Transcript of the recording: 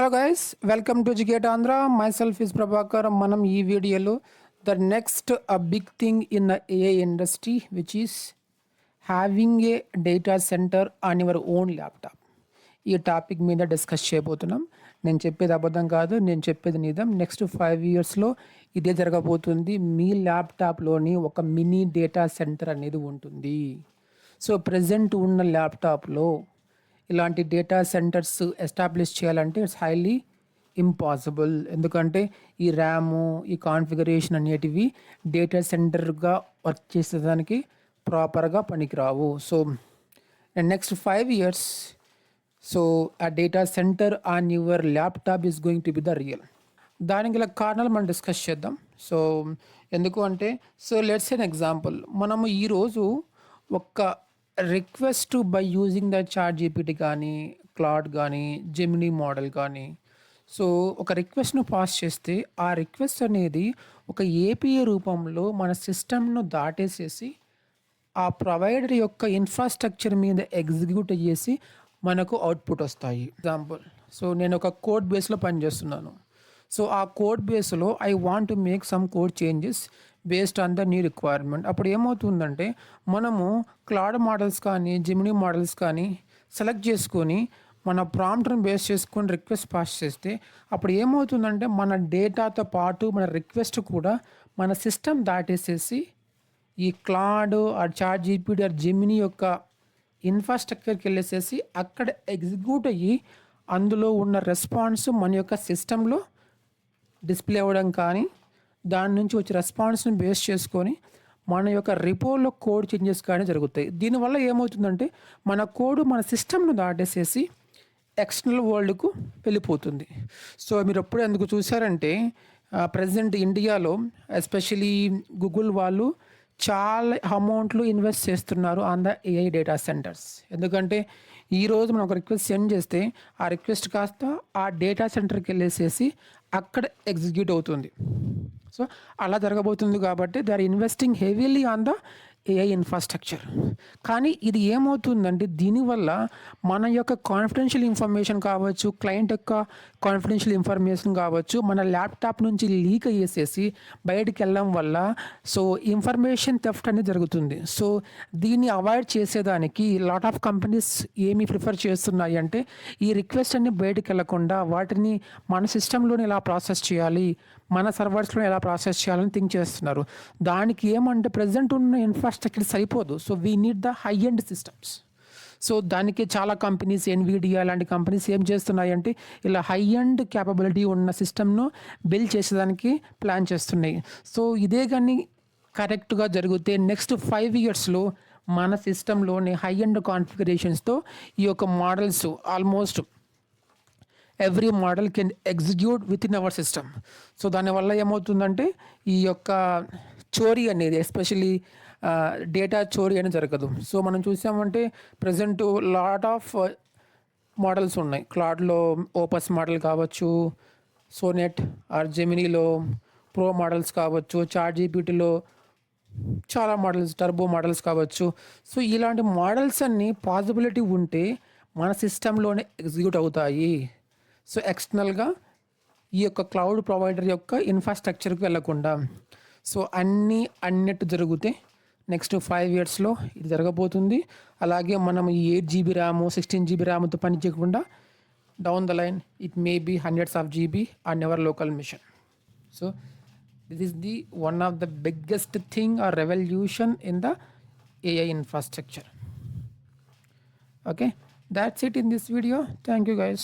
Hello guys, welcome to educate Andhra. Myself is Prabhakar. మనం ఈ వీడియోలో the next big thing in the AI industry which is having a data center on your own laptop. ఈ topic మీద discuss చేయబోతున్నాం. నేను చెప్పేది అబద్ధం కాదు, నేను చెప్పేది నిజం. నెక్స్ట్ 5 yearsలో ఇదే జరగబోతుంది. మీ ల్యాప్టాప్లోని ఒక మినీ డేటా సెంటర్ అనేది ఉంటుంది. సో ప్రజెంట్ ఉన్న ల్యాప్టాప్లో ఇలాంటి డేటా సెంటర్స్ ఎస్టాబ్లిష్ చేయాలంటే ఇట్స్ హైలీ ఇంపాసిబుల్. ఎందుకంటే ఈ ర్యాము, ఈ కాన్ఫిగరేషన్ అనేటివి డేటా సెంటర్గా వర్క్ చేసేదానికి ప్రాపర్గా పనికిరావు. సో నెక్స్ట్ 5 years, సో ఆ data center on your laptop is going to be the real. దానికి గల కారణాలు మనం డిస్కస్ చేద్దాం. సో ఎందుకు అంటే, సో లెట్స్ ఎన్ ఎగ్జాంపుల్. మనము ఈరోజు ఒక request by using the ChatGPT కానీ, క్లాడ్ కానీ, జెమినీ మోడల్ కానీ, సో ఒక రిక్వెస్ట్ను పాస్ చేస్తే ఆ రిక్వెస్ట్ అనేది ఒక ఏపీఐ రూపంలో మన సిస్టమ్ను దాటేసేసి ఆ ప్రొవైడర్ యొక్క ఇన్ఫ్రాస్ట్రక్చర్ మీద ఎగ్జిక్యూట్ అయ్యేసి మనకు అవుట్పుట్ వస్తాయి. ఎగ్జాంపుల్, సో నేను ఒక కోడ్ బేస్లో పనిచేస్తున్నాను. సో ఆ కోడ్ బేస్లో I want to make some code changes based on the new requirement. అప్పుడు ఏమవుతుందంటే, మనము క్లాడ్ మోడల్స్ కానీ, జెమినీ మోడల్స్ కానీ సెలెక్ట్ చేసుకొని మన ప్రాంప్ట్ని బేస్ చేసుకొని రిక్వెస్ట్ పాస్ చేస్తే అప్పుడు ఏమవుతుందంటే, మన డేటాతో పాటు మన రిక్వెస్ట్ కూడా మన సిస్టమ్ దాటేసేసి ఈ Claude or ChatGPT or Gemini యొక్క ఇన్ఫ్రాస్ట్రక్చర్కి వెళ్ళేసేసి అక్కడ ఎగ్జిక్యూట్ అయ్యి అందులో ఉన్న రెస్పాన్స్ మన యొక్క సిస్టంలో డిస్ప్లే అవ్వడం కానీ, దాని నుంచి వచ్చే రెస్పాన్స్ని బేస్ చేసుకొని మన యొక్క రిపోలో కోడ్ చేంజెస్ కానీ జరుగుతాయి. దీనివల్ల ఏమవుతుందంటే, మన కోడ్ మన సిస్టమ్ను దాటేసేసి ఎక్స్టర్నల్ వరల్డ్కు వెళ్ళిపోతుంది. సో మీరు ఎప్పుడు ఎందుకు చూసారంటే, ప్రజెంట్ ఇండియాలో ఎస్పెషలీ గూగుల్ వాళ్ళు చాలా అమౌంట్లు ఇన్వెస్ట్ చేస్తున్నారు on the AI data centres. ఎందుకంటే ఈరోజు మనం ఒక రిక్వెస్ట్ సెండ్ చేస్తే ఆ రిక్వెస్ట్ కాస్త ఆ డేటా సెంటర్కి వెళ్ళేసేసి అక్కడ ఎగ్జిక్యూట్ అవుతుంది. సో అలా జరగబోతుంది కాబట్టి they are investing heavily on the AI infrastructure. కానీ ఇది ఏమవుతుందంటే, దీనివల్ల మన యొక్క కాన్ఫిడెన్షియల్ ఇన్ఫర్మేషన్ కావచ్చు, క్లయింట్ యొక్క కాన్ఫిడెన్షియల్ ఇన్ఫర్మేషన్ కావచ్చు, మన ల్యాప్టాప్ నుంచి లీక్ అయ్యేసేసి బయటికి వెళ్ళడం వల్ల సో ఇన్ఫర్మేషన్ థెఫ్ట్ అనేది జరుగుతుంది. సో దీన్ని అవాయిడ్ చేసేదానికి లాట్ ఆఫ్ కంపెనీస్ ఏమి ప్రిఫర్ చేస్తున్నాయి అంటే, ఈ రిక్వెస్ట్ అన్ని బయటికి వెళ్ళకుండా వాటిని మన సిస్టంలోనే ఎలా ప్రాసెస్ చేయాలి, మన సర్వర్స్లో ఎలా ప్రాసెస్ చేయాలని థింక్ చేస్తున్నారు. దానికి ఏమంటే ప్రజెంట్ ఉన్న ఇన్ఫ్రాస్ట్రక్చర్ సరిపోదు. So we need the high end systems. So దానికి చాలా కంపెనీస్, ఎన్విడియా లాంటి కంపెనీస్ ఏం చేస్తున్నాయంటే, ఇలా హై ఎండ్ క్యాపబిలిటీ ఉన్న సిస్టమ్ను బిల్డ్ చేసేదానికి ప్లాన్ చేస్తున్నాయి. సో ఇదే కానీ కరెక్ట్గా జరిగితే నెక్స్ట్ 5 yearsలో మన సిస్టంలోని హై ఎండ్ కాన్ఫిగరేషన్స్తో ఈ యొక్క models almost every model can execute with in our system. So దానివల్ల ఏమవుతుందంటే, ఈ యొక్క చోరీ అనేది ఎస్పెషలీ డేటా చోరీ అనేది జరగదు. సో మనం చూసామంటే ప్రజెంట్ లాట్ ఆఫ్ మోడల్స్ ఉన్నాయి. క్లాడ్లో ఓపస్ మోడల్ కావచ్చు, సోనెట్ ఆర్ జెమినీలో ప్రో మోడల్స్ కావచ్చు, చాట్ జీపీటీలో చాలా మోడల్స్, టర్బో మోడల్స్ కావచ్చు. సో ఇలాంటి మోడల్స్ అన్నీ పాసిబిలిటీ ఉంటే మన సిస్టంలోనే ఎగ్జిక్యూట్ అవుతాయి. సో ఎక్స్టర్నల్గా ఈ యొక్క క్లౌడ్ ప్రొవైడర్ యొక్క ఇన్ఫ్రాస్ట్రక్చర్కి వెళ్ళకుండా. సో అన్నట్టు జరిగితే నెక్స్ట్ 5 yearsలో ఇది జరగబోతుంది. అలాగే మనం ఈ 8 GB ర్యాము, 16 GB ర్యామ్తో పని చేయకుండా down the line it may be hundreds of GB on our local machine. So this is the one of the biggest thing or revolution in the AI infrastructure. Okay, that's it in this video. Thank you guys.